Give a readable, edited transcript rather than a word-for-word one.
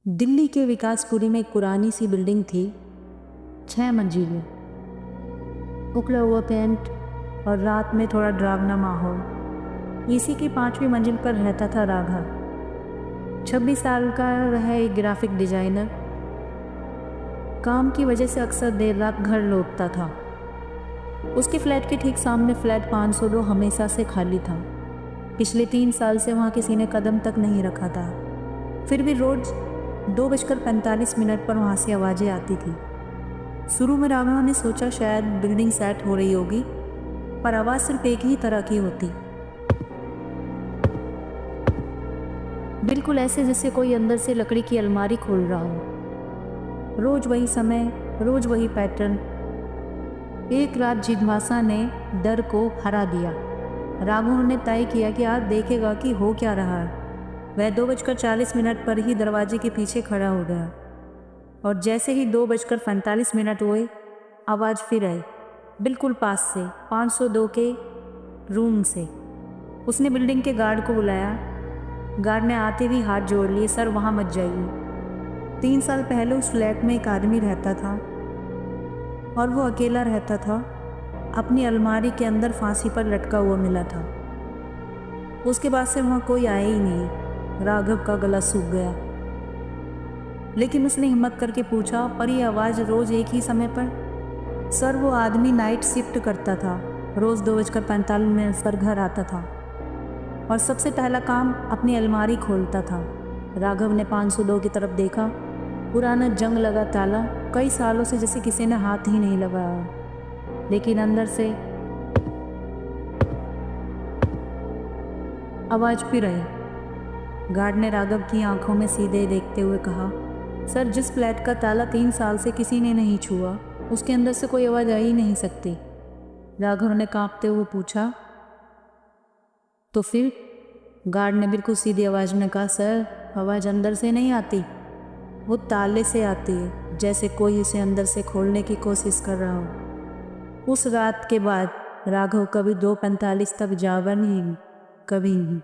दिल्ली के विकासपुरी में एक पुरानी सी बिल्डिंग थी, 6 मंजिलें, उखड़ा हुआ पेंट और रात में थोड़ा डरावना माहौल। इसी की 5वीं मंजिल पर रहता था राघव। 26 साल का वह एक ग्राफिक डिजाइनर। काम की वजह से अक्सर देर रात घर लौटता था। उसके फ्लैट के ठीक सामने फ्लैट 502 हमेशा से खाली था। पिछले 3 साल से वहाँ किसी ने कदम तक नहीं रखा था। फिर भी रोज 2:45 पर वहाँ से आवाज़ें आती थी। शुरू में राघव ने सोचा शायद बिल्डिंग सेट हो रही होगी, पर आवाज़ सिर्फ एक ही तरह की होती, बिल्कुल ऐसे जैसे कोई अंदर से लकड़ी की अलमारी खोल रहा हो। रोज वही समय, रोज वही पैटर्न। एक रात जिज्ञासा ने डर को हरा दिया। राघव ने तय किया कि आज देखेगा कि हो क्या रहा है। वह 2:40 पर ही दरवाजे के पीछे खड़ा हो गया और जैसे ही 2:45 हुए, आवाज़ फिर आई, बिल्कुल पास से, 502 के रूम से। उसने बिल्डिंग के गार्ड को बुलाया। गार्ड ने आते ही हाथ जोड़ लिए, सर वहाँ मत जाइए। 3 साल पहले उस फ्लैट में एक आदमी रहता था और वो अकेला रहता था। अपनी अलमारी के अंदर फांसी पर लटका हुआ मिला था। उसके बाद से वहाँ कोई आया ही नहीं। राघव का गला सूख गया, लेकिन उसने हिम्मत करके पूछा, पर ये आवाज़ रोज़ एक ही समय पर? सर वो आदमी नाइट शिफ्ट करता था, रोज़ 2:45 पर घर आता था और सबसे पहला काम अपनी अलमारी खोलता था। राघव ने 502 की तरफ देखा। पुराना जंग लगा ताला, कई सालों से जैसे किसी ने हाथ ही नहीं लगाया। लेकिन अंदर से आवाज़ फिर आई। गार्ड ने राघव की आंखों में सीधे देखते हुए कहा, सर जिस फ्लैट का ताला 3 साल से किसी ने नहीं छुआ, उसके अंदर से कोई आवाज़ आ ही नहीं सकती। राघव ने कांपते हुए पूछा, तो फिर? गार्ड ने बिल्कुल सीधी आवाज़ में कहा, सर आवाज़ अंदर से नहीं आती, वो ताले से आती है, जैसे कोई उसे अंदर से खोलने की कोशिश कर रहा हो। उस रात के बाद राघव कभी 2:45 तक जागा नहीं, कभी नहीं।